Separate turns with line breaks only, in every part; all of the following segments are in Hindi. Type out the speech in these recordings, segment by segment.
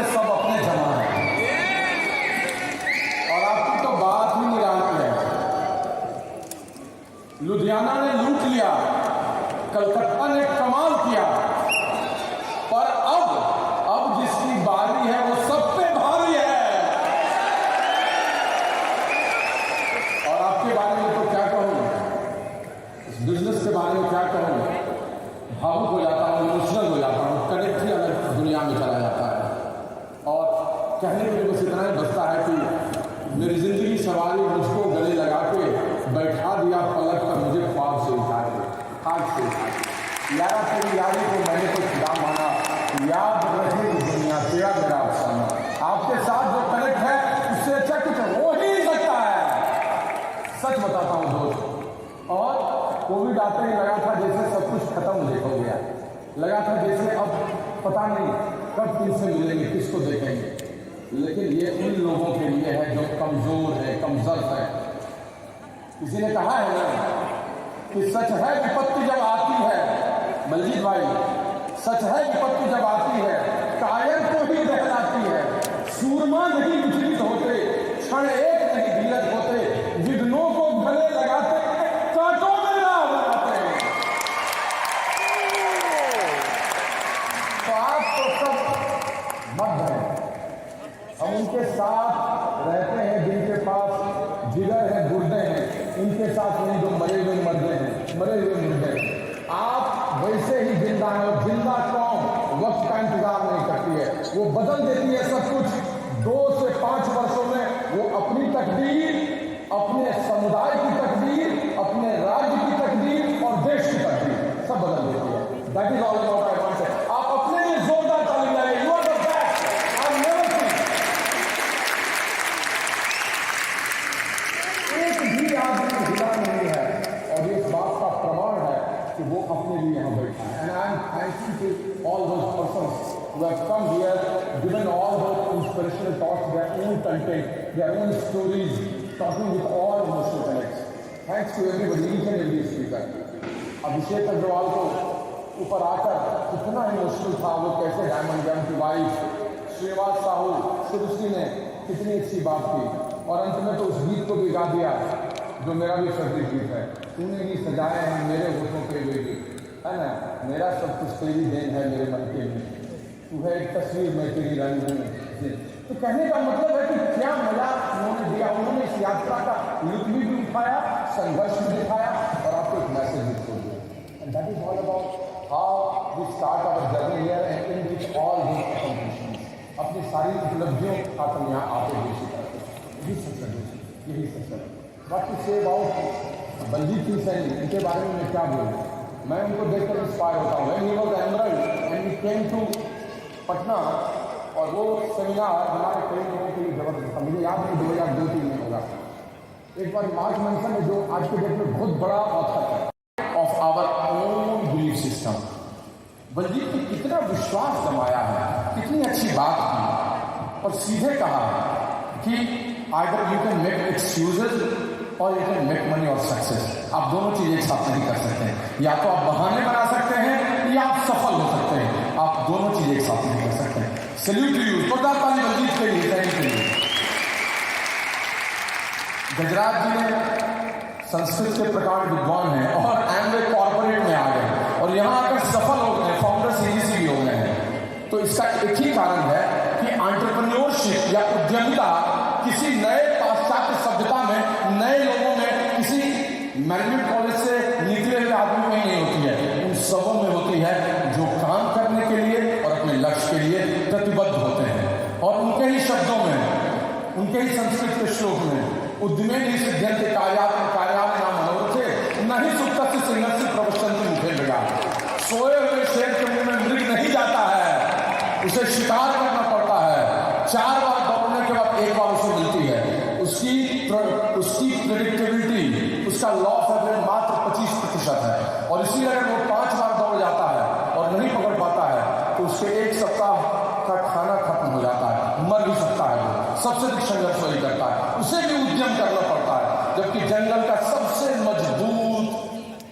से सब अपने जमा है। और आपकी तो बात ही निराली है। लुधियाना ने लूट लिया, कलकत्ता ने कमाल किया, पर अब जिसकी बारी है वो सब पे भारी है। और आपके बारे में तो क्या कहूं, इस बिजनेस के बारे में क्या कहूं, भावुक हो जाता हूं, इमोशनल हो जाता हूं, कनेक्ट ही अलग दुनिया में चला जाता है। और कहने के लिए बस इतना ही बचता है कि मेरी जिंदगी सवारी मुझको गले लगा के बैठा दिया पलक पर मुझे ख्वाब से उतार के, हाथ से उतार के। यारा तेरी यारी को मैंने तो खुदा माना, याद रहे दुनिया तेरा मेरा अफसाना। आपके साथ जो कनेक्ट है उससे अच्छा कुछ हो ही नहीं सकता है, सच बताता हूँ दोस्त। और कोविड आते ही लगा था जैसे सब कुछ खत्म हो गया, लगा था जैसे अब पता नहीं कब किससे मिलेंगे, किसको देखेंगे। लेकिन ये उन लोगों के लिए है जो कमजोर है, कमजोर है। किसी ने कहा है ना कि सच है विपत्ति जब आती है, बलजीत भाई, सच है विपत्ति जब आती है कायर को ही दहलाती है। सूरमा नहीं विचलित होते, क्षण एक नहीं धीरज होते, विघ्नों को गले लगाते कांटों में राह बनाते हैं। तो आप तो सब मत हैं, हम उनके साथ रहते हैं जिनके पास जिगर है, गुर्दे हैं, उनके साथ नहीं जो मरे हुए मरते हैं, मरे हुए मुर्दे। आप वैसे ही जिंदा है, और जिंदा कौम वक्त का इंतजार नहीं करती है, वो बदल देती है सब कुछ। 2 से 5 वर्षों में वो अपनी तकदीर, अपने समुदाय की तकदीर, अपने राज्य की तकदीर और देश की तकदीर सब बदल देती है। That is all about I want. आप अपने लिए जोरदार ताली लगाइए। You are the best I never seen. एक भी आदमी हिला नहीं है, और ये इस बात का प्रमाण है कि वो अपने लिए यहाँ बैठा है। And I am thankful to all those persons who have come here, given all those inspirational thoughts, their own content, their own stories, talking with all emotional connects. Thanks to everybody, each and every speaker. अभिषेक अग्रवाल को ऊपर आकर कितना इमोशनल था, वो कैसे डायमंड गैम की वाइफ श्रीवास साहू सुरुचि ने कितनी अच्छी बात की, और अंत में तो उस गीत को भी गा दिया जो मेरा भी फेवरेट गीत है, तूने भी सजाए हैं मेरे होठों के वे गीत, है ना, मेरा सब कुछ तेरी देन है मेरे मन के लिए, तू है एक तस्वीर मैं तेरी रंग हूँ। तो कहने का मतलब है कि क्या मजा उन्होंने दिया, उन्होंने इस यात्रा का लुत्फ भी उठाया, संघर्ष भी दिखाया, और आपको एक मैसेज भी छोड़ दिया। And that is all about how we start our journey here and in which all these accomplishments. अपनी सारी उपलब्धियों के साथ हम यहाँ आते हुए करते हैं। यही सच है, यही सच है। What to say about Baljit Singh Saini, इनके बारे में मैं क्या बोलूँ, मैं उनको देखकर इंस्पायर होता हूँ। When he was emerald and we came to Patna, और वो सेमिनार हमारे कई लोगों के लिए जबरदस्त था। मुझे याद नहीं 2002-3 में होगा। एक बार मार्क मेंसन ने जो आज के डेट में बहुत बड़ा ऑथर है of our own belief system, Baljit ने कितना विश्वास जमाया है, कितनी अच्छी बात की, और सीधे कहा कि either you can make excuses और यू कैन मेक मनी और सक्सेस। आप दोनों चीजें एक साथ नहीं कर सकते हैं, या तो आप बहाने बना सकते हैं या आप सफल हो सकते हैं, आप दोनों चीजें एक साथ नहीं कर सकते हैं। सैल्यूट टू यू, जोरदार ताली बलजीत के लिए, थैंक यू। गजराज जी ने संस्कृत के प्रकांड विद्वान हैं और एमवे कॉर्पोरेट में आ गए, और यहाँ आकर सफल हो गए, फाउंडर सीरीज भी हो गए हैं। तो इसका एक ही कारण है कि एंटरप्रेन्योरशिप या उद्यमिता किसी नए पाश्चात्य सभ्यता में, नए लोगों में, किसी मैनेजमेंट कॉलेज से निकले हुए आदमी में नहीं होती है, उन सबों में होती है जो काम करने के लिए और अपने लक्ष्य के लिए प्रतिबद्ध होते हैं। और उनके ही शब्दों में, उनके ही संस्कृत के श्लोक में, उद्यमे सिद्ध्यन्ते कार्याणि न मनोरथे न ही सुप्तस्य सिंहस्य प्रवक्षन्ति मुखे मृगाः। सोए हुए शेर के मुंह में मृग नहीं जाता है, उसे शिकार करना पड़ता है। 4 बार दौड़ने के बाद एक बार उसे मिलती है। उसकी प्रेडिक्टेबिलिटी, उसका लॉ ऑफ एवरेज मात्र 25% है, और इसी अगर वो 5 बार दौड़ जाता है और नहीं पकड़ पाता है तो उसके 1 सप्ताह का खाना खत्म हो जाता है, मर भी सकता है। वो सबसे अधिक संघर्ष वही करता है, उसे भी उद्यम करना पड़ता है, जबकि जंगल का सबसे मजबूत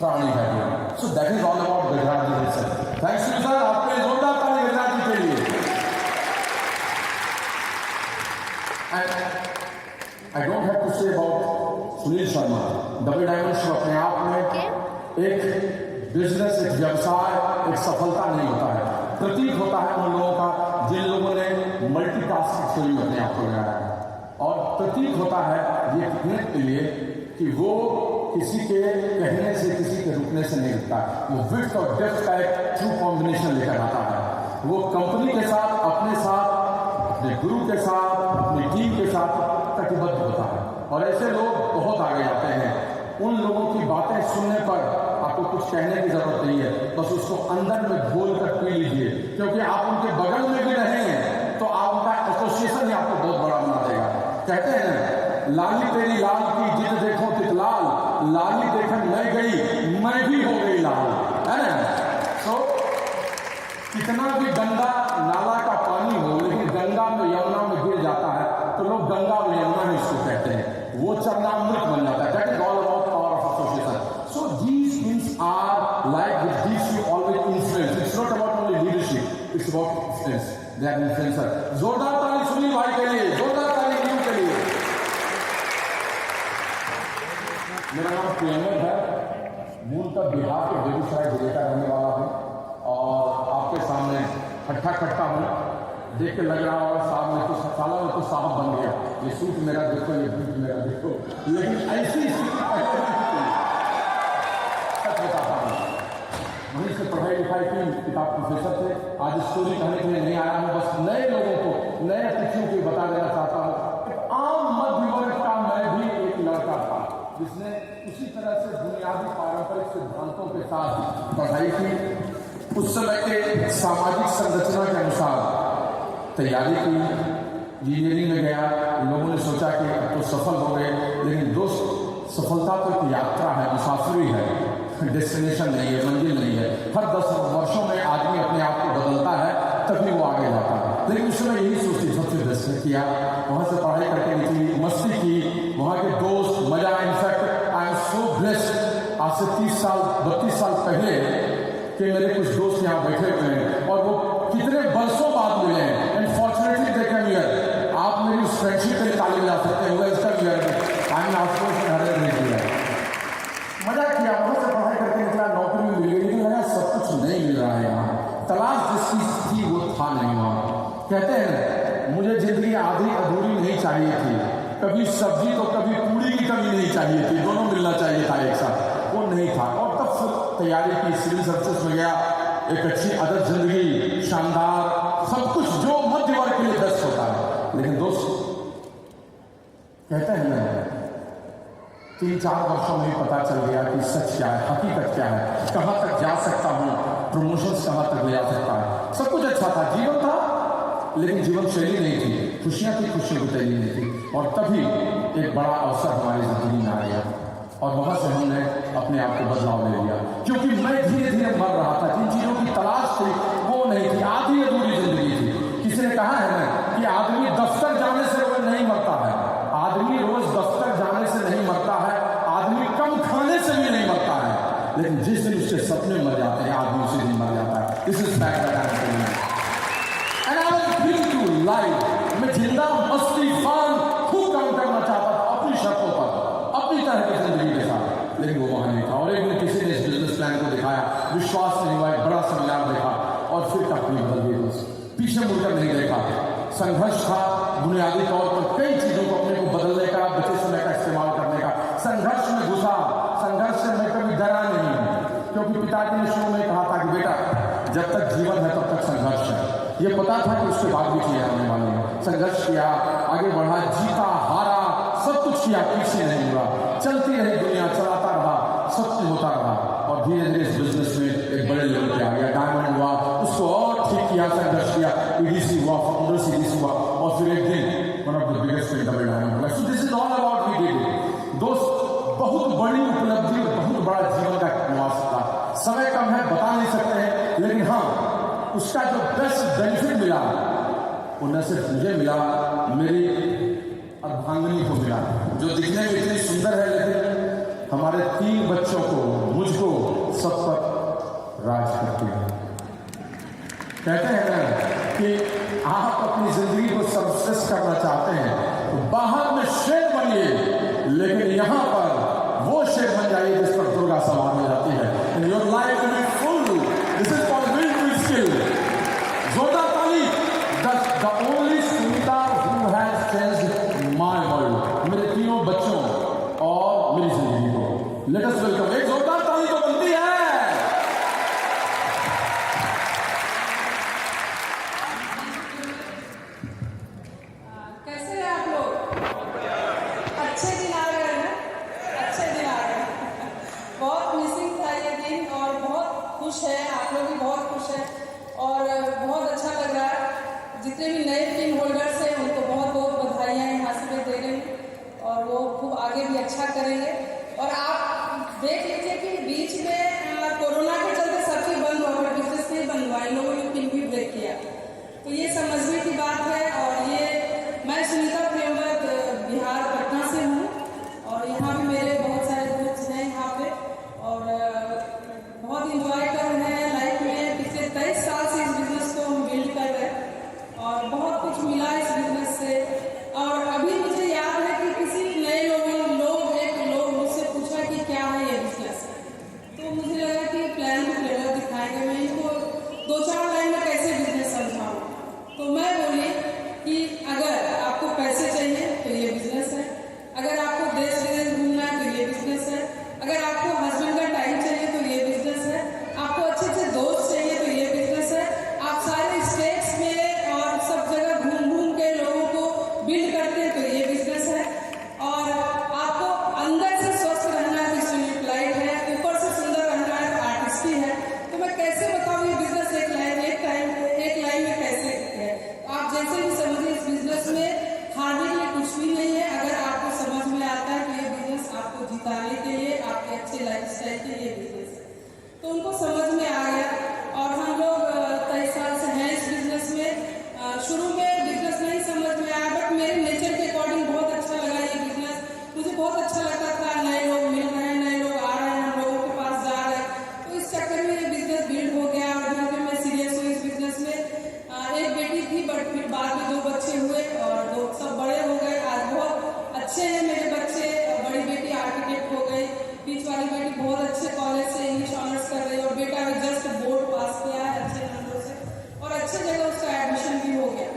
प्राणी है वो। So that is all about Gajraj ji sir. Thanks you sir, आपने जोरदार ताली गजराज जी के लिए। होता है उन लोगों का जिन लोगों ने मल्टीटास्किंग स्किल में अपने आप को लगाया है, और प्रतीक होता है ये कहने के लिए कि वो किसी के कहने से, किसी के रुकने से नहीं रुकता। वो विड्थ और डेप्थ का एक ट्रू कॉम्बिनेशन लेकर आता है। वो कंपनी के साथ, अपने साथ, अपने गुरु के साथ, अपनी टीम के साथ कटिबद्ध होता है, और ऐसे लोग बहुत आगे जाते हैं। उन लोगों की बातें सुनने पर आपको कुछ कहने की जरूरत नहीं है, बस उसको अंदर में घोल कर पी लीजिए, क्योंकि आप उनके बगल में भी रहेंगे तो आप उनका एसोसिएशन ही आपको बहुत बड़ा बना देगा। कहते हैं ना, लाली तेरी लाल की जिद देखो तितलाल, लाली देखन मैं गई मैं भी हो गई लाल, है ना। तो कितना भी गंदा नाला का पानी हो, लेकिन गंगा में यमुना में गिर जाता है तो लोग गंगा और यमुना ही इसको कहते हैं, वो चरणामृत बन जाता है। That is all about power of association. So these things are like which these you always influence. It's not about only leadership, it's about influence. They are influencer. जोरदार ताली सुनी भाई के लिए, जोरदार ताली न्यू के लिए। मेरा नाम प्रियंकर है, मूलतः बिहार के बेगूसराय जिले का रहने वाला हूँ, और आपके सामने खट्टा खट्टा हूँ। देख के लग रहा होगा साहब में कुछ सालों में तो साहब बन गया, ये सूट मेरा देखो, ये बूट मेरा देखो, लेकिन ऐसी सच बताता हूँ। वहीं से पढ़ाई लिखाई की, किताब प्रोफेसर थे। आज स्टोरी कहने के लिए नहीं आया हूँ, बस नए लोगों को, नए अतिथियों को बता देना चाहता हूँ। एक आम मध्य वर्ग का मैं भी एक लड़का था जिसने उसी तरह से बुनियादी पारंपरिक सिद्धांतों के साथ पढ़ाई की। उस समय के सामाजिक संरचना के अनुसार तैयारी की, इंजीनियरिंग में गया। लोगों ने सोचा कि अब तो सफल हो गए, लेकिन दोस्त सफलता तो एक यात्रा है, मुसाफिरी है, डेस्टिनेशन नहीं है, मंजिल नहीं है। हर 10 वर्षों में आदमी अपने आप को बदलता है, तभी वो आगे जाता है। लेकिन उस समय यही सोची, सबसे बेस्ट किया, वहाँ से पढ़ाई करके निकली, मस्ती की, वहाँ के दोस्त, मजा। In fact I am so blessed, आज से 30 साल 32 साल पहले कि मेरे कुछ दोस्त यहाँ बैठे हुए हैं, और वो कितने बरसों बाद मिले हैं। And fortunately they came here. आप मेरी उस फ्रेंडशिप के ताली बजा सकते हैं। इसका भी आई एम आउटपोस्ट में हर नहीं किया, मजा किया, वहाँ से पढ़ाई करके निकला, नौकरी मिल गई, लेकिन लगा सब कुछ नहीं मिल रहा है यहाँ। तलाश जिसकी थी वो था नहीं वहाँ। कहते हैं मुझे जिंदगी आधी अधूरी नहीं चाहिए थी, कभी सब्जी तो कभी पूरी की कमी नहीं चाहिए थी, दोनों मिलना चाहिए था एक साथ, वो नहीं था। और तब फिर तैयारी की, सिविल सर्विसेज में गया, एक अच्छी आदत, जिंदगी शानदार, सब कुछ जो मध्य वर्ग के लिए बेस्ट होता है। लेकिन दोस्त कहते हैं ना, 3-4 वर्षों में पता चल गया कि सच क्या है, हकीकत क्या है, कहाँ तक जा सकता हूँ, प्रमोशंस कहाँ तक ले जा सकता है। सब कुछ अच्छा था, जीवन था, लेकिन जीवन शैली नहीं थी, खुशियाँ थी, खुशियों की तैयारी नहीं थी। और तभी एक बड़ा अवसर हमारी जिंदगी में आ गया, और वहाँ से हमने अपने आप को बदलाव ले लिया, क्योंकि मैं धीरे धीरे मर रहा था। जिन चीज़ों की तलाश थी वो नहीं थी, आधी अधूरी जिंदगी थी। किसी ने कहा है ना कि आदमी दफ्तर जाने से रोज नहीं मरता है, आदमी रोज दफ्तर जाने से नहीं मरता है, आदमी कम खाने से भी नहीं मरता है, लेकिन जिस दिन उसके सपने मर जाते हैं आदमी उसी दिन मर जाता है। This is fact that I am and I was given to life. मैं जिंदा मस्ती फान खूब काम करना चाहता था अपनी शर्तों पर, अपनी तरह की जिंदगी के साथ, लेकिन वो वहां नहीं था। और एक दिन किसी ने इस बिजनेस प्लान को दिखाया, विश्वास नहीं हुआ, एक बड़ा सेमिनार देखा, और फिर कहानी बदल गई। बस पीछे मुड़कर नहीं देखा। संघर्ष था बुनियादी तौर पर, कई चीजों को अपने को बदलने का, बचे समय का इस्तेमाल करने का। संघर्ष में घुसा, संघर्ष से मैं कभी डरा नहीं, क्योंकि पिताजी ने शुरू में कहा था कि बेटा जब तक जीवन है तब तक संघर्ष है। ये पता था कि उसके बाद भी चीजें आने वाली है। संघर्ष किया, आगे बढ़ा, जीता, हारा, सब कुछ किया, पीछे नहीं हुआ, चलती रही दुनिया, चलाता रहा, सत्य होता रहा, और धीरे धीरे इस बिजनेस में एक बड़े लेवल पे आ गया। डायमंड हुआ, उसको और ठीक किया, संघर्ष किया, ईडीसी हुआ, फाउंडर सीडीसी हुआ, और फिर एक दिन one of the biggest double diamond हुआ। So this is all about we did. दोस्त, बहुत बड़ी उपलब्धि और बहुत बड़ा जीवन का निवास था। समय कम है, बता नहीं सकते हैं, लेकिन हाँ, उसका जो बेस्ट बेनिफिट मिला वो न सिर्फ मुझे मिला, मेरी अर्धांगिनी को मिला, जो दिखने में इतनी सुंदर है, लेकिन हमारे 3 बच्चों को, मुझको, सब पर राज करती है। कहते हैं ना कि आप अपनी जिंदगी को सर्वश्रेष्ठ करना चाहते हैं तो बाहर में शेर बनिए, लेकिन यहाँ पर वो शेर बन जाइए जिस पर दुर्गा सवार हो जाती है। And your life will be full. This is called will to skill. जो
जितने भी नए पिन होल्डर्स हैं उनको बहुत बहुत बधाइयाँ यहाँ से मैं दे रही हूँ और वो खूब आगे भी अच्छा करेंगे। और आप देख लीजिए कि बीच में कोरोना के चलते सब चीज़ बंद हुआ, बट बिजनेस नहीं बंद हुआ, इन लोगों ने पिन भी ब्रेक किया। तो ये समझने की बात है। और ये मैं सुनीता प्रेमवत बिहार पटना से हूँ और यहाँ भी मेरे बहुत सारे दोस्त हैं यहाँ पे और बहुत इंजॉय कर रहे हैं लाइफ में। पिछले 23 साल से इस बिजनेस को हम बिल्ड कर रहे हैं और बहुत कुछ मिला इस बिजनेस से। और अभी मुझे याद है कि किसी नए लोग मुझसे पूछा कि क्या है ये बिजनेस, तो मुझे लगा कि प्लान टू प्लेयर दिखाएंगे, मैं इनको 2-4 लाइन में कैसे बिजनेस समझाऊँ। तो मैं बोली कि अगर आपको पैसे चाहिए तो ये बिजनेस है, अगर आपको देश विदेश घूमना है तो ये बिजनेस है, अगर आपको हस्बैंड का टाइम चाहिए तो ये बिजनेस है, आपको अच्छे अच्छे दोस्त चाहिए तो ये बिजनेस है, आप सारे स्टेट्स में और सब जगह घूम घूम के लोगों को बिल्ड करते हैं तो ये बिजनेस है, और आपको अंदर से स्वस्थ रहना है तो स्टूडेंट लाइट है, ऊपर से सुंदर रहना है तो आर्टिस्टी है। तो मैं कैसे बताऊँ ये बिजनेस एक लाइन में कैसे है। आप जैसे भी समझिए इस बिजनेस में हारने के लिए कुछ भी नहीं है। अगर आपको समझ में आता है कि ये बिजनेस आपको जिताने के लिए, आपके अच्छे लाइफस्टाइल के लिए बिजनेस है, तो उनको समझ में आ गया। और हम लोग 23 साल से हैं इस बिजनेस में। शुरू में बिजनेस नहीं समझ में आया, बट मेरे नेचर के अकॉर्डिंग बहुत अच्छा लगा ये बिजनेस। मुझे बहुत अच्छा लगता था, नए लोग मिल रहे हैं, नए लोग आ रहे हैं, हम लोगों के पास जा रहे हैं, तो इस चक्कर में ये बिजनेस बिल्ड हो गया। और धीरे धीरे मैं सीरियस हुई इस बिजनेस में। एक बेटी थी, बट फिर बाद में 2 बच्चे हुए और 2 सब बड़े हो गए। आज बहुत अच्छे हैं मेरे बच्चे। बड़ी बेटी आर्किटेक्ट हो गई, बीच वाली बेटी बहुत अच्छे कॉलेज से इंग्लिश ऑनर्स कर रही है और बेटा भी जस्ट बोर्ड पास किया है अच्छे नंबरों से और अच्छे जगह उसका एडमिशन भी हो गया।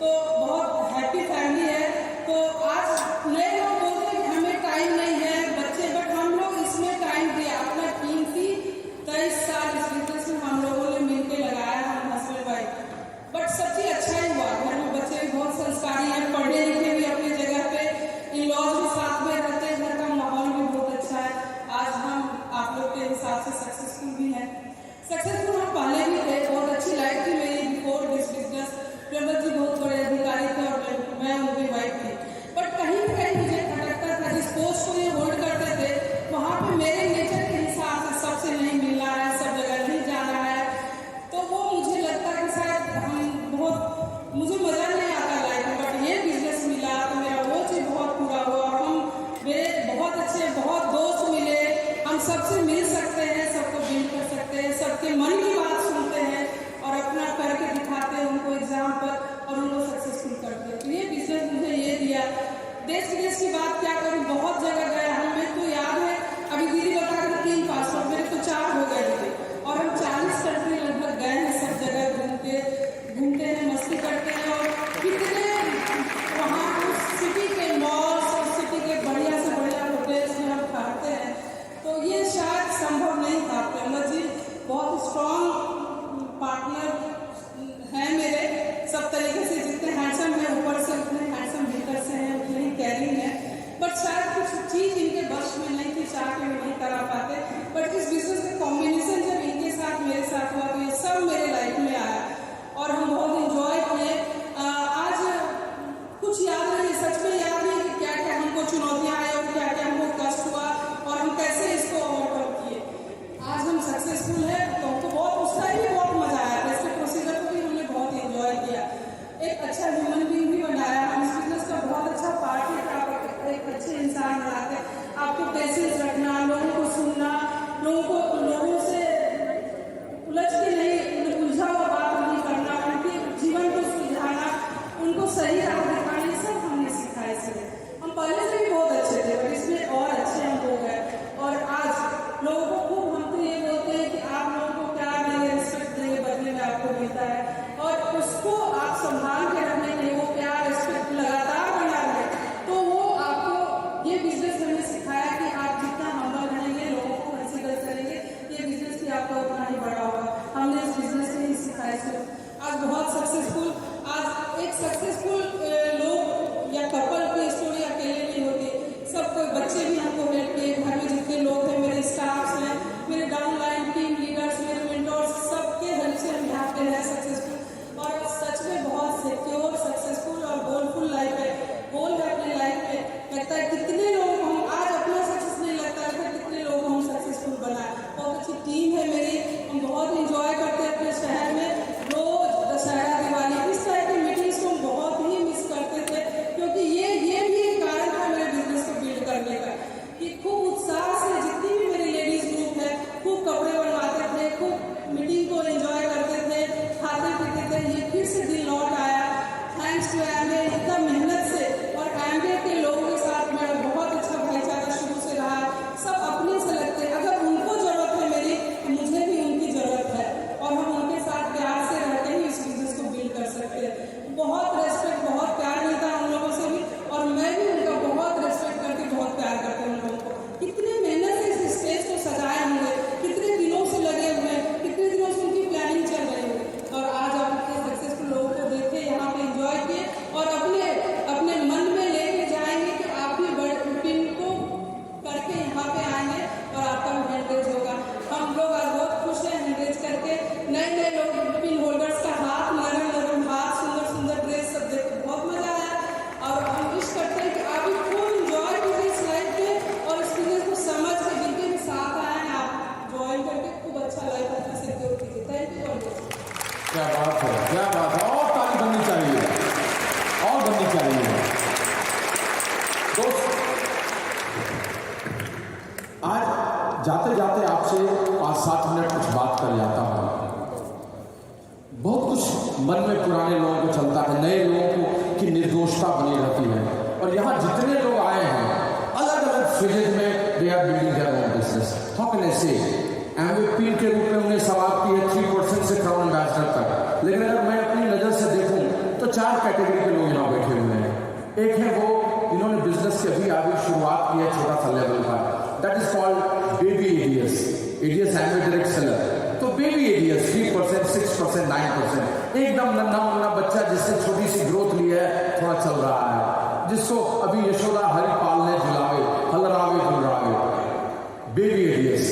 तो बहुत हैप्पी फैमिली है। तो आज नए लोग बोलते हैं कि हमें टाइम नहीं है बच्चे, बट हम लोग इसमें टाइम दिया अपना कीमती 23 साल इस बिजनेस में हम लोगों ने मिलकर लगाया, हम हस्बैंड वाइफ। बट सब चीज अच्छा ही हुआ। घर में बच्चे भी बहुत संस्कारी हैं, पढ़े लिखे भी अपनी जगह पे, इन लॉज भी साथ में रहते हैं, घर का माहौल भी बहुत अच्छा है। आज हम आप लोग के हिसाब से सक्सेसफुल भी हैं। सक्सेसफुल हम पहले भी थे, बहुत अच्छी लाइफ थी मेरी बिफोर दिस बिजनेस। प्रेमवत जी बहुत बड़े अधिकारी थे और मैं उनकी वाइफ थी, बट कहीं ना कहीं मुझे खटकता था। जिस पोस्ट को ये होल्ड करते थे वहाँ पे मेरे नेचर के हिसाब से सबसे नहीं मिल रहा है, सब जगह नहीं जा रहा है, तो वो मुझे लगता है कि शायद मुझे मजा नहीं आता लाइफ में। बट ये बिजनेस मिला तो मेरा वो चीज़ बहुत पूरा हुआ। मेरे बहुत अच्छे बहुत दोस्त मिले, हम सबसे मिल सकते हैं, सबको बिल्ड कर सकते हैं, सबके मन की बात सुनते हैं और अपना करके दिखाते हैं उनको एग्जाम पर और उनको सक्सेसफुल करते हैं। तो ये बिजनेस मुझे ये दिया। देश विदेश की बात क्या करूँ, बहुत जगह गए हम। मेरे को याद है अभी दीदी बता रहे 3 पासपोर्ट, मेरे तो 4 हो गए थे और हम 40 कंट्री लगभग गए हैं। सब जगह घूमते हैं, मस्ती करते हैं और कितने वहाँ उस सिटी के मॉल्स और सिटी के बढ़िया से बढ़िया होटल्स में हम ठहरते हैं। तो ये शायद संभव नहीं था। प्रेमवत जी बहुत स्ट्रॉन्ग पार्टनर हैं मेरे सब तरीके से, जितने हैंडसम हैं ऊपर से उतने हैंडसम भीतर से हैं, उतने ही कैरिंग है। बट शायद कुछ चीज़ इनके वश में नहीं थी, चाह के नहीं करा पाते। बट इस बिजनेस का कॉम्बिनेशन जब इनके साथ मेरे साथ हुआ तो ये सब मेरे लाइफ में आया और हम बहुत इंजॉय किए। आज कुछ याद नहीं, सच में याद नहीं कि क्या क्या हमको चुनौतियाँ आई और क्या क्या हमको कष्ट हुआ और हम कैसे इसको ओवरकम किए। आज हम सक्सेसफुल हैं तो हमको बहुत उस टाइम भी बहुत मजा आया था। इसके प्रोसीजर को भी हमने बहुत इंजॉय किया, एक अच्छा ह्यूमन बीइंग भी बनाया। हम इस बिजनेस का बहुत अच्छा पार्ट है कि आप एक अच्छे इंसान बनाते हैं। आपको पेशेंस रखना, लोगों को सुनना, लोगों से उलझ के नहीं, उलझा हुआ बात नहीं करना, उनके जीवन को सुलझाना, उनको सही राह दिखाना, सब हमने सीखा। इसलिए हम पहले से भी बहुत अच्छे थे बट इसमें और अच्छे हम हो गए। और आज लोगों को खूब हम तो ये बोलते हैं कि आप लोगों को प्यार देंगे, रिस्पेक्ट देंगे, बदले में आपको मिलता है और उसको आप संभाल के रखने के लिए वो प्यार रिस्पेक्ट लगातार बना रहे। तो वो आपको ये बिजनेस हमें सिखाया कि आप जितना हम्बल रहेंगे, लोगों को कंसीडर करेंगे, ये बिजनेस भी आपका उतना ही बड़ा होगा। हमने इस बिजनेस में ही सिखाया इसको। आज बहुत सक्सेसफुल, आज एक सक्सेसफुल लोग या कपल की स्टोरी अकेले नहीं होती, सब कोई बच्चे भी हमको हेल्प किए, घर में जितने लोग हैं, मेरे स्टाफ्स हैं, मेरे डाउनलाइन टीम लीडर्स, मेरे मेंटर्स, सबके हेल्प से हम यहाँ पे हैं सक्सेसफुल। और सच में बहुत
लोगों को चलता है, नए लोगों को की निर्दोषता बनी रहती है। और यहाँ जितने लोग आए हैं अलग अलग फेजेज में they are building their own business. How can I say MVP के रूप में उन्हें समाप्त की है 3% से क्राउन एम्बेसडर तक। लेकिन अगर मैं अपनी नज़र से देखूं तो 4 कैटेगरी के लोग यहाँ बैठे हुए हैं। एक है वो इन्होंने बिजनेस की अभी शुरुआत की है छोटा सा लेवल पर, that is called baby ADS. ADS hand direct seller. तो बेबी एडीएस 3%, 6%, 9%, एकदम नन्हा मुन्ना बच्चा जिससे छोटी सी ग्रोथ ली है, थोड़ा चल रहा है, जिसको अभी यशोदा हरि पालने झुलावे हलरावे झुलरावे। बेबी एडीएस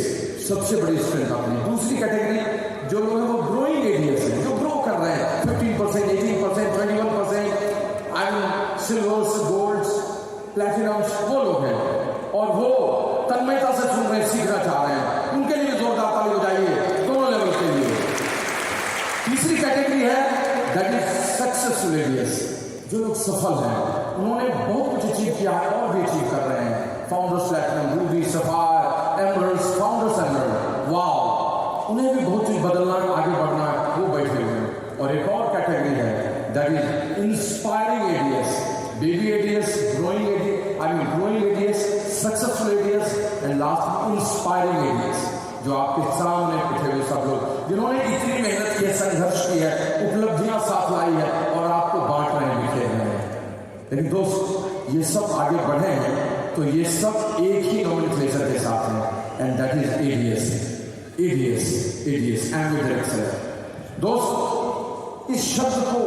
सबसे बड़ी स्ट्रेंथ अपनी। दूसरी कैटेगरी जो लोग हैं वो ग्रोइंग एडीएस है, जो ग्रो कर रहे हैं 15%, 18%, 21%, सिल्वर्स, गोल्ड्स, प्लैटिनम्स, वो लोग हैं और वो तन्मयता से सुन रहे हैं, सीखना चाह रहे हैं। उनके लिए जोरदार ताली बजाइए दोनों लेवल के लिए। तीसरी कैटेगरी है दैट इज सक्सेसफुल एडीएस, जो लोग सफल हैं, उन्होंने बहुत कुछ अचीव किया है और भी अचीव कर रहे हैं। Founders platinum, Ruby, sapphire, emeralds, founders emerald, wow, उन्हें भी बहुत चीज बदलना है, आगे बढ़ना है, वो बैठे हुए हैं। और एक और कैटेगरी है that is inspiring ADS, baby ADS, growing ADS, successful ADS and last inspiring ADS, जो आपके सामने बैठे हुए सब लोग जिन्होंने इतनी मेहनत की है, संघर्ष की है, उपलब्धियां साथ लाई है और आपको बांट रहे हैं, बिखेर रहे हैं। लेकिन दोस्त ये सब आगे बढ़े हैं तो ये सब एक ही नॉमेनक्लेचर के साथ है and that is ADS. ADS ambidexter seller. दोस्त इस शब्द को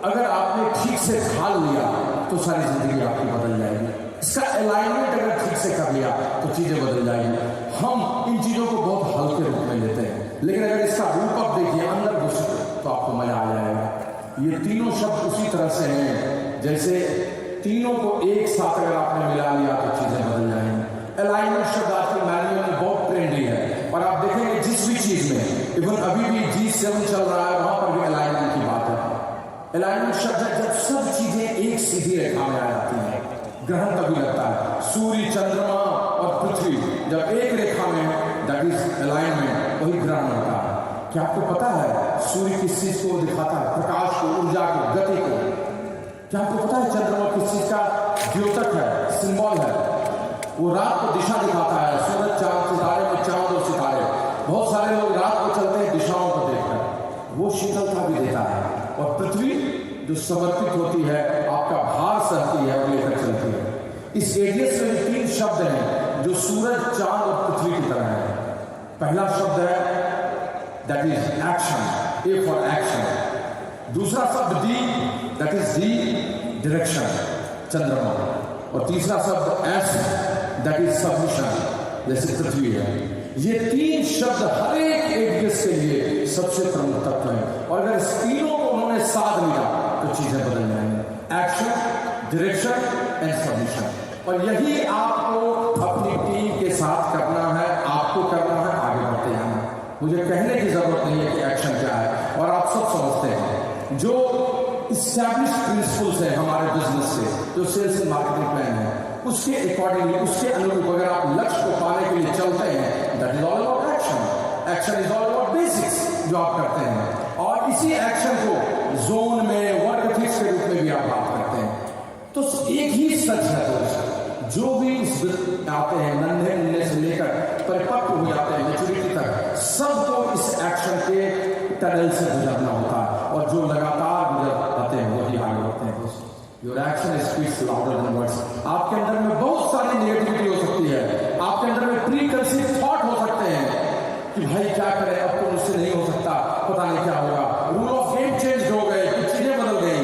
अगर आपने ठीक से ठाल लिया तो सारी जिंदगी आपकी बदल जाएगी। इसका अलाइनमेंट अगर ठीक से कर लिया तो चीजें बदल जाएंगी। हम इन चीजों को बहुत हल्के रूप में लेते हैं, लेकिन अगर इसका रूप आप देखिए, अंदर घुस तो आपको मजा आ जाएगा। ये तीनों शब्द उसी तरह से हैं जैसे तीनों को एक साथ अगर आपने मिला लिया तो चीजें बदल जाएंगी। अलाइनमेंट शब्द आजकल मैनुअल में बहुत ट्रेंडी है और आप देखेंगे जिस भी चीज में, इवन अभी भी G7 चल रहा है, वहां पर भी अलाइनमेंट की बात है। अलाइनमेंट शब्द है जब सब चीजें एक सीधी रेखा में आ जाती हैं। ग्रहण तभी लगता है, सूर्य, चंद्रमा और पृथ्वी जब एक रेखा में, दैट इज अलाइनमेंट, वही ग्रहण होता है। क्या आपको पता है सूर्य किस चीज को दिखाता है? प्रकाश को, ऊर्जा को, गति को। क्या आपको पता है चंद्रमा किस चीज का द्योतक है, सिंबल है? वो रात को दिशा दिखाता है, सूरज, चांद, सितारे में चांद और सितारे। बहुत सारे लोग रात को चलते हैं दिशाओं को देखकर, वो शीतलता भी देता है। और पृथ्वी जो समर्पित होती है, आपका भार सहती है और लेकर चलती है। इस एडीएस में 3 शब्द हैं जो सूरज, चांद और पृथ्वी की तरह है। पहला शब्द है that is action, A for action. दूसरा शब्द D, that is D, direction, चंद्रमा। और तीसरा शब्द एस, दैट इज सबमिशन, जैसे पृथ्वी है। ये 3 शब्द हर एक एडीएस के लिए सबसे प्रमुख तत्व है और अगर इस तीनों को उन्होंने साध लिया तो चीजें बदल जाएंगी। Action, direction and submission. और यही आपको अपनी टीम के साथ करना है, आपको करना है, आगे बढ़ते जाना। मुझे कहने की जरूरत नहीं है कि एक्शन क्या है, और आप सब समझते हैं। जो इस्टेब्लिश प्रिंसिपल्स है हमारे बिजनेस से, जो सेल्स एंड मार्केटिंग प्लान है, उसके अकॉर्डिंगली, उसके अनुरूप अगर आप लक्ष्य को पाने के लिए चलते हैं, that is all about action. Action is all about basics जो आप करते हैं, और इसी एक्शन को जोन में, वर्क एथिक्स के रूप में भी आप बात करते हैं। तो एक ही सच है दोस्त, जो भी इस में आते हैं, नन्हे से लेकर परिपक्व हो जाते हैं मैच्योरिटी तक, सबको इस एक्शन के टनल से गुजरना होता है और जो लगातार गुजर आते हैं वही आगे बढ़ते हैं दोस्त। Your action speaks louder than words। आपके अंदर में बहुत सारी नेगेटिविटी हो सकती है, आपके अंदर में प्री कंसीव थॉट हो सकते हैं कि भाई क्या करें, अब तो मुझसे नहीं हो सकता, पता नहीं क्या होगा। रूल ऑफ गेम चेंज हो गए, कुछ चीजें बदल गई,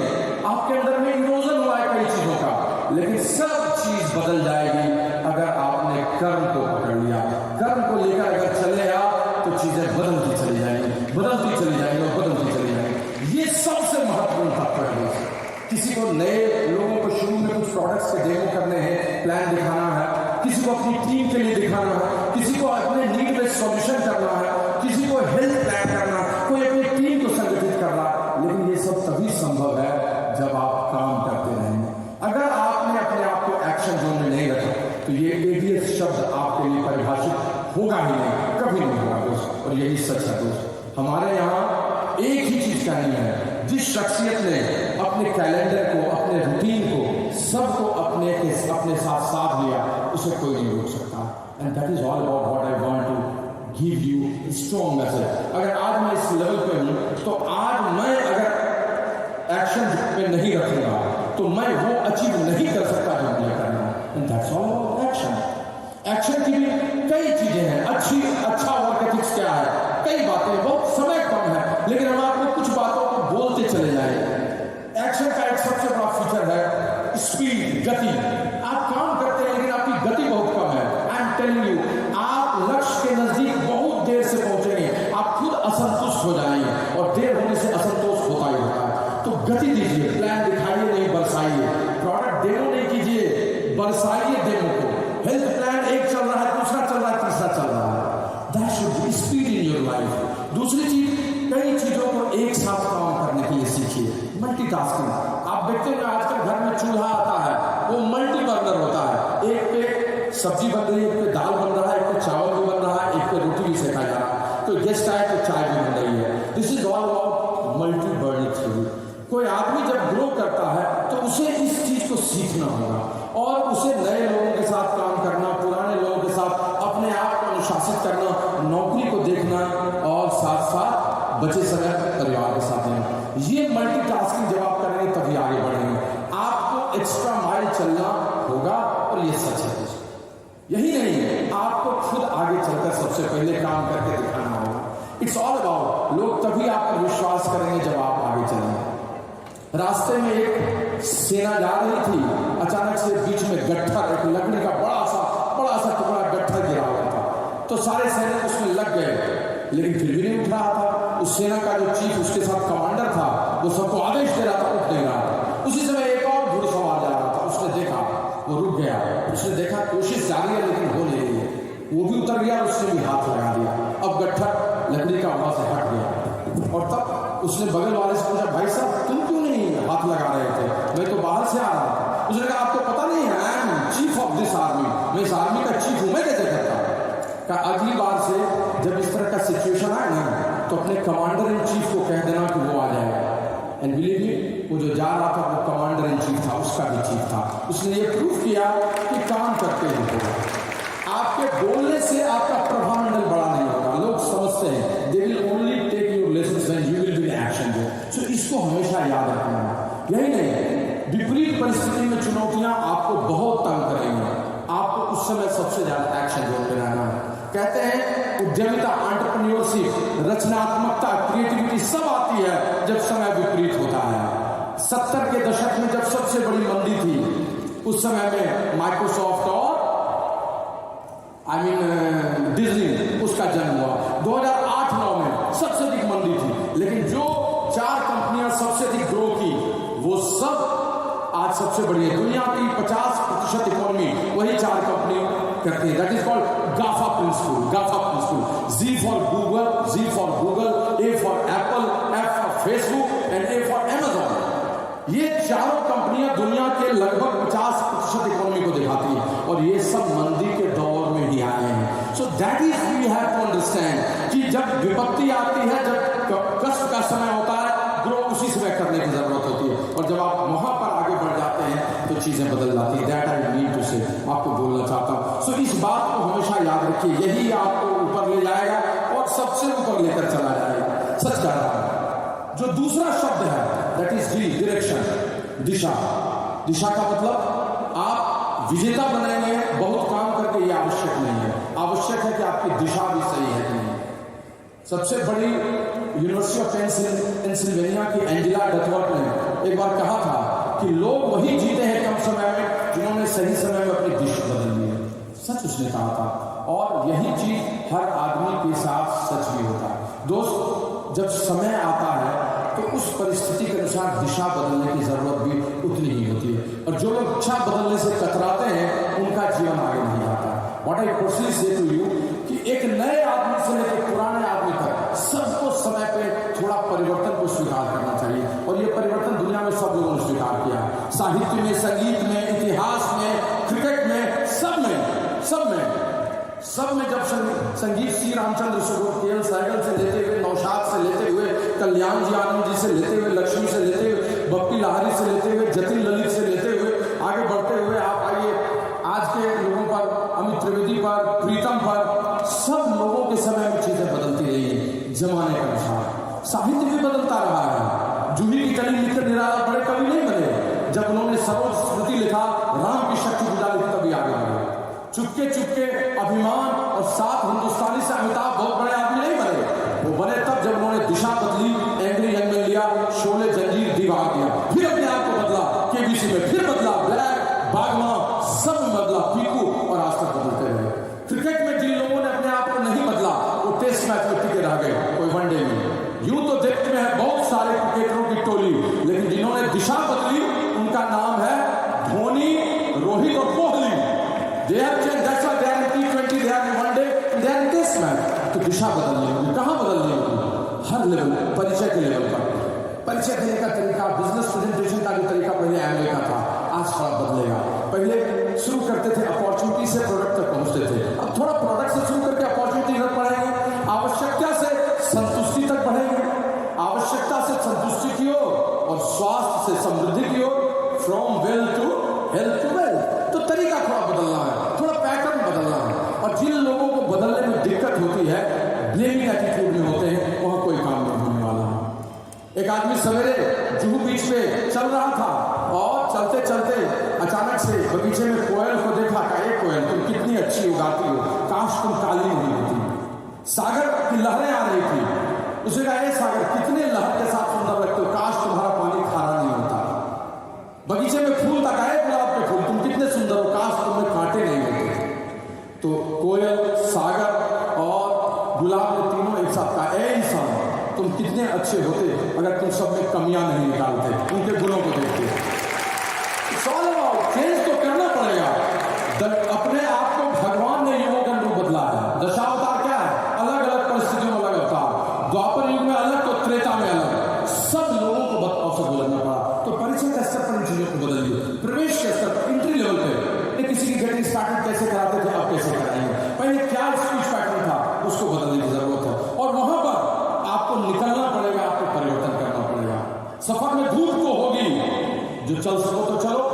आपके अंदर में इरोजन हुआ है कई चीजों का, लेकिन सब चीज बदल जाएगी अगर आपने कर्म को पकड़ लिया। कर्म को लेकर अगर चले आप तो चीजें बदलती चली जाएंगी, बदलती चली जाएंगी और बदलती चली जाएंगी। ये सबसे महत्वपूर्ण तत्व है। किसी को नए लोगों को शुरू में कुछ प्रोडक्ट्स के डेमो करने हैं, प्लान दिखाना है, किसी को अपनी टीम के लिए दिखाना है, किसी को अपने नीड बेस्ड सॉल्यूशन करना है, किसी को हेल्थ प्लान करना, कोई अपनी टीम को संगठित करना। लेकिन ये सब तभी संभव है जब आप काम करते रहेंगे। अगर आपने अपने आप को एक्शन जोन में नहीं रखा तो ये एडीएस शब्द आपके लिए परिभाषित होगा ही नहीं, कभी नहीं होगा दोस्त। और यही सच है दोस्त। हमारे यहाँ एक ही चीज कहनी है। जिस शख्सियत ने अपने कैलेंडर को, अपने रूटीन को, सबको अपने साथ साथ लिया, उसे कोई नहीं रोक सकता। And that is all about what I want to give you strong message. अगर आज मैं इस लेवल पे हूं, तो आज मैं अगर एक्शन पे नहीं रखूंगा तो मैं वो अचीव नहीं कर सकता जो मुझे करना है। And that's all about action. Action की भी कई चीजें हैं। अच्छा वर्क एथिक्स क्या है? कई बातें, बहुत समय कम है, लेकिन हम आपको कुछ बातों को बोलते चले जाएंगे। एक्शन का एक सबसे बड़ा फीचर है स्पीड, गति। आप काम करते हैं लेकिन आपकी गति बहुत कम है। आई एम टेलिंग यू, आप लक्ष्य के नजदीक बहुत देर से पहुंचेंगे, आप खुद असंतुष्ट हो जाएंगे, और देर होने से असंतोष होता ही होता है। तो गति दीजिए, प्लान दिखाइए नहीं बरसाइए, प्रोडक्ट डेमो नहीं कीजिए, बरसाइए डेमो को। हेल्थ प्लान एक चल रहा है, दूसरा चल रहा है, तीसरा चल रहा है। That should be speed in your life. दूसरी चीज, कई चीजों को एक साथ काम करने के लिए सीखिए। मल्टीटास्किंग। आप देखते हैं आजकल घर में चूल्हा आता है, वो मल्टी बर्नर होता है। एक पे सब्जी बन रही है, एक पे दाल बन रहा है, एक पे चावल भी बन रहा है, एक पे रोटी भी सेका जा रहा है, तो गेस्ट आए तो चाय भी बन रही है। This is all about multi burning theory. कोई आदमी जब ग्रो करता है तो उसे इस चीज को सीखना होगा, और उसे नए लोगों के साथ काम करना, पुराने लोगों के साथ अपने आप को अनुशासित करना, नौकरी को देखना, और साथ साथ बचे समय परिवार के साथ देना। ये मल्टीटास्किंग जब आप करेंगे तभी आगे बढ़ेंगे। आपको एक्स्ट्रा माइल चलना होगा, और ये सच है। यही नहीं, आपको खुद आगे चलकर सबसे पहले काम करके दिखाना होगा। इट्स ऑल अबाउट, लोग तभी आप पर विश्वास करेंगे जब आप आगे चलेंगे। रास्ते में एक सेना जा रही थी, अचानक से बीच में गट्ठर, एक लकड़ी का बड़ा सा टुकड़ा गट्ठर गिरा हुआ था, तो सारे सैनिक उसमें लग गए, लेकिन फिर भी नहीं उठ रहा था। उस सेना का जो चीफ, उसके साथ कमांडर था, वो सबको आदेश दे रहा था, उठ नहीं रहा था। उसी समय एक और घुड़सवार जा रहा था, उसने देखा, वो रुक गया, उसने देखा कोशिश जारी है लेकिन हो नहीं रही है, वो भी उतर गया, उसने भी हाथ लगा दिया। अब गट्ठर लकड़ी का वहां से हट गया, और तब उसने बगल वाले से पूछा, भाई साहब तुम क्यों नहीं हाथ लगा रहे थे? मैं तो बाहर से आ रहा था। उसने कहा, आपको पता नहीं है, I am chief of this army, मैं इस आर्मी का चीफ हूं, मैं कैसे करता हूं? अगली बार से जब इस तरह का सिचुएशन आए ना, तो अपने कमांडर इन चीफ को कह देना कि वो आ जाएगा। एंड बिलीव मी, वो जो जा रहा था वो कमांडर इन चीफ था, उसका भी चीफ था। उसने ये प्रूफ किया कि काम करते ही होगा। आपके बोलने से आपका प्रभामंडल बड़ा नहीं होगा। लोग समझते हैं, they will only take your lessons when you will be in action. So इसको हमेशा याद रखना है। यही नहीं, विपरीत परिस्थिति में चुनौतियां आपको बहुत तंग करेंगी, आपको उस समय सबसे ज्यादा एक्शन जोन में रहना है। कहते हैं उद्यमिता, एंटरप्रेन्योरशिप, रचनात्मकता, क्रिएटिविटी सब आती है जब समय विपरीत होता है। 70 के दशक में जब सबसे बड़ी मंदी थी, उस समय में माइक्रोसॉफ्ट और डिज्नी, उसका जन्म हुआ। 2008-9 में सबसे अधिक मंदी थी, लेकिन जो 4 कंपनियां सबसे अधिक ग्रो की, वो सब आज सबसे बड़ी है। दुनिया की 50% इकोनॉमी वही 4 कंपनी करती है। That is called GAFA principle. GAFA principle, G for Google, A for Apple, F for Facebook and A for Amazon. ये चारों कंपनियां दुनिया के लगभग 50% इकोनॉमी को दिखाती है, और ये सब मंदी के दौर में ही आए हैं। So that is we have to understand कि जब विपत्ति आती है, जब कष्ट का समय होता है, ग्रो उसी समय करने की जरूरत होती है, और जब आप वहां पर आगे बढ़ जाते हैं तो चीजें बदल जाती हैं। दैट आई नीड टू से, आपको बोलना चाहता हूं। सो इस बात को हमेशा याद रखिए, यही आपको ऊपर ले जाएगा और सबसे ऊपर लेकर चला जाएगा। सच कह रहा है। जो दूसरा शब्द है, दैट इज डी, डायरेक्शन, दिशा। दिशा का मतलब आप विजेता बनेंगे बहुत काम करके, ये आवश्यक नहीं है। आवश्यक है कि आपकी दिशा भी सही है कि नहीं। सबसे बड़ी यूनिवर्सिटी ऑफ पेंसिल्वेनिया की एंजेला डकवर्थ ने एक बार कहा था कि लोग वही जीते हैं कम समय में जिन्होंने सही समय में अपनी दिशा बदल ली है। सच उसने कहा था, और यही चीज हर आदमी के साथ सच भी होता है। दोस्त, जब समय आता है तो उस परिस्थिति के अनुसार दिशा बदलने की जरूरत भी उतनी ही होती है, और जो लोग दिशा बदलने से कतराते हैं उनका जीवन आगे नहीं जाता। व्हाट आई पर्सनली से टू यू कि एक नए आदमी से लेकर पुराने आदमी तक सबको समय पे थोड़ा परिवर्तन को स्वीकार करना चाहिए, और ये परिवर्तन दुनिया में सब लोगों ने स्वीकार किया है। साहित्य में, संगीत में, इतिहास में, क्रिकेट में, सब में जब संगीत श्री रामचंद्र, के एल सहगल से लेते हुए, नौशाद से लेते हुए
कल्याण जी आनंद जी से लेते हुए, लक्ष्मी से लेते हुए, बप्पी लाहिरी से लेते हुए, जतिन ललित से लेते हुए आगे बढ़ते हुए आप आइए आज के लोगों पर, अमित त्रिवेदी पर, प्रीतम पर, सब लोगों के समय में चीजें बदलती रही है जमाने के अनुसार। साहित्य भी बदलता रहा है। जूही की कली लिखकर निराला बड़े कवि नहीं बने। जब उन्होंने सरोज स्मृति लिखा, राम की शक्ति पूजा लिखी, तभी आगे बढ़े। चुपके चुपके अभिमान और साथ हिंदुस्तानी से अमिताभ बहुत बड़े आदमी नहीं बने। वो बने तब जब उन्होंने दिशा बदली, एंग्री यंग में लिया, शोले, जंजीर, दीवार दिया, फिर अपने आप को बदला, केबीसी में फिर बदला, ब्लैक, बागमा, सब में बदला, पीकू, और आज तक बदलते रहे। क्रिकेट में जिन लोगों ने अपने आप को नहीं बदला, वो टेस्ट मैच में टिके रह गए, कोई वनडे में। यूं तो देखते हैं बहुत सारे क्रिकेटरों की टोली, लेकिन जिन्होंने दिशा बदली उनका नाम है धोनी, रोहित और Kohli. They have changed. That's why they are in T20, they are in one-day, they are in test match. तो दिशा बदलनी होगी। कहाँ बदलनी होगी? हर लेवल, परिचय के लेवल पर। परिचय देने का तरीका, बिजनेस प्रेजेंटेशन का भी तरीका पहले एमवे का था, आज थोड़ा बदलेगा। पहले शुरू करते थे अपॉर्चुनिटी से प्रोडक्ट तक पहुंचते थे, अब थोड़ा प्रोडक्ट से शुरू करके अपॉर्चुनिटी तक बढ़ेंगे, आवश्यकता से संतुष्टि तक बढ़ेंगे, आवश्यकता से संतुष्टि की ओर और स्वास्थ्य से समृद्धि की ओर, from wealth to health to wealth. तो तरीका थोड़ा बदलना है, थोड़ा पैटर्न बदलना है। और जिन लोगों को बदलने में दिक्कत होती है, ब्लेमिंग एटीट्यूड में होते हैं, वहां कोई काम नहीं होने वाला है। एक आदमी सवेरे जुहू बीच पे चल रहा था और चलते चलते अचानक से बगीचे में कोयल को देखा। कहा, कोयल तुम कितनी अच्छी उगाती हो, काश तुम काली नहीं होती। सागर की लहरें आ रही थी, उसने कहा, सागर कितने लहर के साथ सुंदर लगते हो, काश तुम्हारा पानी खारा नहीं होता। बगीचे में फूल तक आए, गुलाब के फूल, तुम कितने सुंदर हो, काश तुम्हें कांटे नहीं होते। तो कोयल, सागर और गुलाब ने तीनों एक साथ कहा, ए इंसान, तुम कितने अच्छे होते अगर तुम सब में कमियां नहीं निकालते, उनके गुणों को देखते। चेंज तो करना पड़ेगा। अपने आप को भगवान ने युगों का रूप बदला है। दशावतार क्या है? अलग अलग परिस्थितियों में अलग अवतार। द्वापर युग में अलग, तो त्रेता में अलग। सब लोगों को बदलाव से गुजरना पड़ा। तो परिचय के स्तर पर इन चीजों को बदलिए। प्रवेश के स्तर पर, एंट्री लेवल पे किसी की गेटिंग स्टार्टेड कैसे कराते थे, अब कैसे कराएंगे? पहले क्या स्पीच पैटर्न था, उसको बदलने की जरूरत है। और वहां पर आपको निकलना पड़ेगा, आपको परिवर्तन करना पड़ेगा। सफर में धूप तो होगी, जो चल सको तो चलो,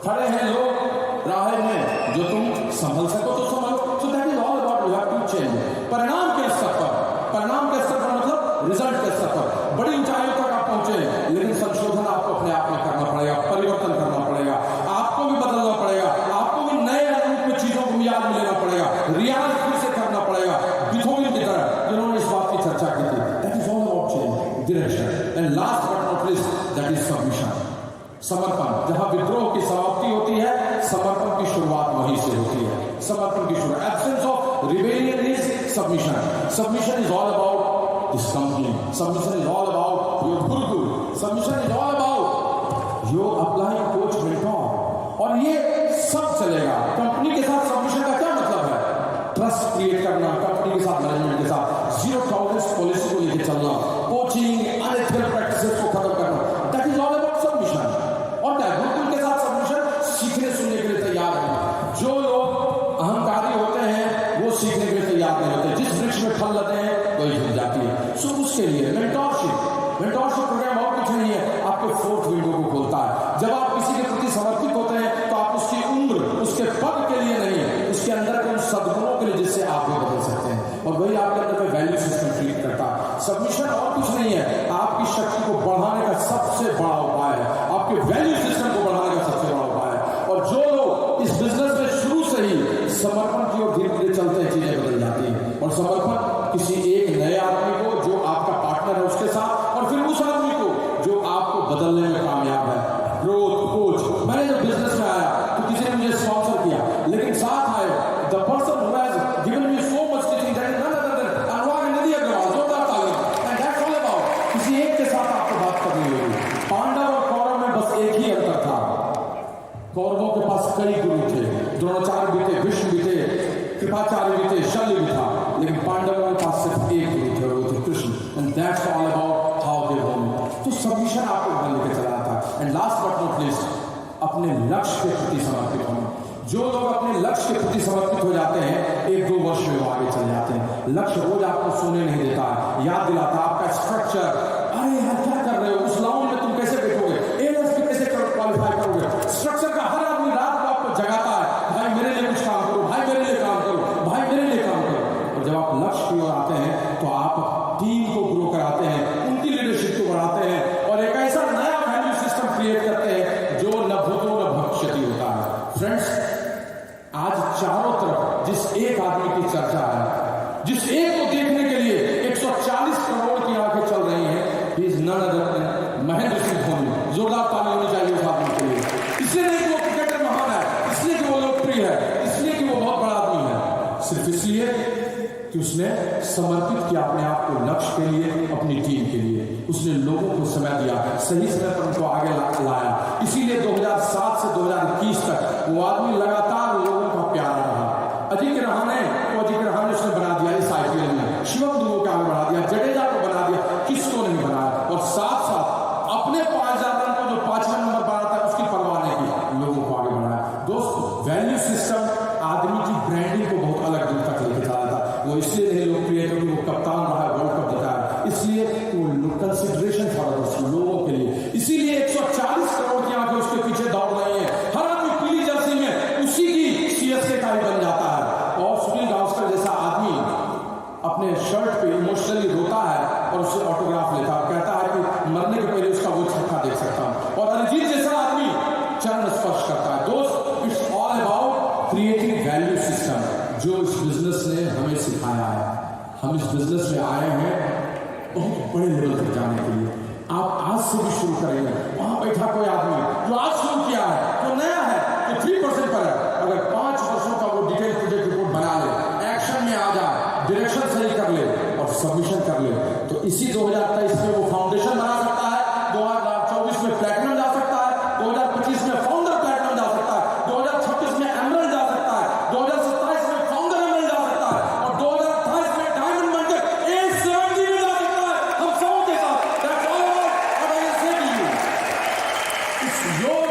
खड़े हैं लोग राह में, जो तुम संभल सको तो संभलो। So that is all about you have to change. परिणाम के स्तर पर, परिणाम के स्तर पर मतलब रिजल्ट के स्तर पर बड़ी ऊंचाइयों तक आप पहुंचे, लेकिन संशोधन आपको अपने आप में करना पड़ेगा, परिवर्तन करना पड़ेगा, आपको भी बदलना पड़ेगा, आपको भी नए रूप में चीजों को याद में लेना पड़ेगा, रियाज फिर से करना पड़ेगा, बिथोवन की तरह जिन्होंने इस बात की चर्चा की थी। That is all about change, direction. And last but not least, that is submission, समर्पण। जहां विद्रोह की समाप्ति होती है, समर्पण की शुरुआत वहीं से होती है। समर्पण की शुरुआत, absence of rebellion is submission. Submission is all about this company, submission is all about your guru, submission is all about your upline coach mentor. और ये सब चलेगा। कंपनी के साथ सबमिशन का क्या मतलब है? ट्रस्ट क्रिएट करना, कंपनी के साथ, मैनेजमेंट के साथ, जीरो टॉलरेंस पॉलिसी को लेकर चलना, कोचिंग, अनएथिकल प्रैक्टिसेस को खत्म करना, that is all about submission. और क्या गुरुकुल के साथ सबमिशन, सीखने सुनने के लिए तैयार है। जो लोग अहंकारी होते हैं वो सीखने के लिए तैयार नहीं होते। जिस वृक्ष में फल लगते हैं वही झुक जाती है। सो उसके लिए मेंटोरशिप, मेंटोरशिप प्रोग्राम और कुछ नहीं है, आपके फोर्थ विंडो को खोलता है। जब आप किसी के प्रति समर्पित होते हैं तो आप उसकी उम्र, उसके पद के लिए नहीं, उसके अंदर के उन सद्गुणों के लिए जिससे आप भी बदल सकते हैं। और वही आपके अंदर में वैल्यू सिस्टम क्रिएट करता है। सबमिशन और कुछ नहीं है, आपकी शक्ति को बढ़ाने का सबसे बड़ा उपाय है, आपके वैल्यू सिस्टम को बढ़ाने का सबसे बड़ा उपाय है। और जो लोग इस बिजनेस में शुरू से ही समर्पण की ओर धीरे धीरे चलते हैं, चीजें बदल जाती हैं। और समर्पण किसी एक नए आदमी को जो आपका पार्टनर है उसके साथ, और फिर उस आदमी को जो आपको बदलने में कामयाब है। ग्रोथ कोच, मैंने जब बिजनेस में आया तो किसी ने मुझे स्पॉन्सर किया, लेकिन साथ आए the person who has given me so much teaching, that is none other than Anurag Nadi Agarwal. जोरदार ताली। एंड दैट्स ऑल अबाउट किसी एक के साथ आपको बात करनी होगी। पांडव और कौरव में बस एक ही अंतर था, कौरवों के पास कई गुरु थे, द्रोणाचार्य भी थे, भीष्म भी थे, कृपाचार्य भी थे, शल्य भी था, लेकिन पांडवों के पास सिर्फ एक गुरु थे, वो थे Krishna. And that's all about how they won. तो सबमिशन आपको ऊपर लेके चला था। And last but not least, अपने लक्ष्य के प्रति समर्पित होना। जो लोग अपने लक्ष्य के प्रति समर्पित हो जाते हैं 1-2 वर्ष में वो आगे चले जाते हैं। लक्ष्य रोज आपको सोने नहीं देता है, याद दिलाता आपका स्ट्रक्चर। अरे यार क्या कर रहे हो, उस लाउंज में तुम कैसे बैठोगे, एएलएस पे कैसे क्वालिफाई करोगे। स्ट्रक्चर का हर आदमी रात को आपको जगाता है, भाई मेरे लिए कुछ काम करो, भाई मेरे लिए काम करो, भाई मेरे लिए काम करो। और जब आप लक्ष्य की ओर आते हैं तो आप टीम को ग्रो कराते हैं, उनकी लीडरशिप को बढ़ाते हैं और एक ऐसा नया वैल्यू सिस्टम क्रिएट करते हैं जो न भूतो न भविष्यति होता है। फ्रेंड्स, आज चारों तरफ जिस एक आदमी की चर्चा है, जिस एक को देखने के लिए 140 करोड़ की आंखें चल रही हैं, he is none other than Mahendra Singh Dhoni. जोरदार ताली होनी चाहिए उस आदमी के लिए। इसलिए नहीं कि वो क्रिकेटर महान है, इसलिए कि वो लोकप्रिय है, इसलिए कि वो बहुत बड़ा आदमी है, सिर्फ इसलिए कि उसने समर्पित किया अपने आप को लक्ष्य के लिए, अपनी टीम के लिए। उसने लोगों को समय दिया, सही समय पर उनको आगे लाया। इसीलिए 2007 से 2021 तक वो आदमी लगातार लोगों का प्यारा रहा। अजिंक्य रहाणे को उसने बना दिया इस आईपीएल में, शिवम दुबे को आगे बढ़ा दिया, जडेजा को बना दिया, किसको नहीं बनाया। और साथ साथ अपने 5000 रन को जो 5वां नंबर बनाता है उसकी परवाह नहीं की, लोगों को आगे बढ़ाया। दोस्त, वैल्यू सिस्टम आदमी की ब्रांडिंग को बहुत अलग दूर तक लेके चला था। वो इसलिए नहीं लोकप्रिय क्योंकि वो कप्तान रहा है, वर्ल्ड कप जीता है, इसलिए वो कंसिडरेशन फॉर अदर्स, लोगों के लिए। इसीलिए 140 करोड़ की आंखें उसके पीछे दौड़ रही है। हर आदमी पीली जर्सी में उसी की सीएसके का ही बन जाता है। और सुनील गावस्कर जैसा आदमी अपने शर्ट पे इमोशनली रोता है और उससे ऑटोग्राफ लेता है, कहता है कि मरने के पहले उसका वो छक्का देख सकता हूं। और अरिजीत जैसा आदमी चरण स्पर्श करता है। दोस्त, it's all about creating value system जो इस बिजनेस ने हमें सिखाया है। हम इस बिजनेस में आए हैं बहुत बड़े लेवल तक जाने के लिए। आप आज से भी शुरू करेंगे। वहां बैठा कोई आदमी जो आज शुरू किया है, जो नया है, जो 3% पर है, अगर 5 वर्षों का वो डिटेल प्रोजेक्ट रिपोर्ट बना ले, एक्शन में आ जाए, डायरेक्शन सही कर ले और सबमिशन कर ले, तो इसी 2023 में वो फाउंडेशन बना सकता है, 2024 में प्लैटिनम जा सकता है, 2025 में फाउंडर प्लैटिनम जा सकता है, 2026 में एमरल्ड जा सकता है, 2027 में फाउंडर एमरल्ड जा सकता है और 2028 में डायमंड बनकर A70 में जा सकता है। हम सबों के साथ। That's all what I say to you. It's your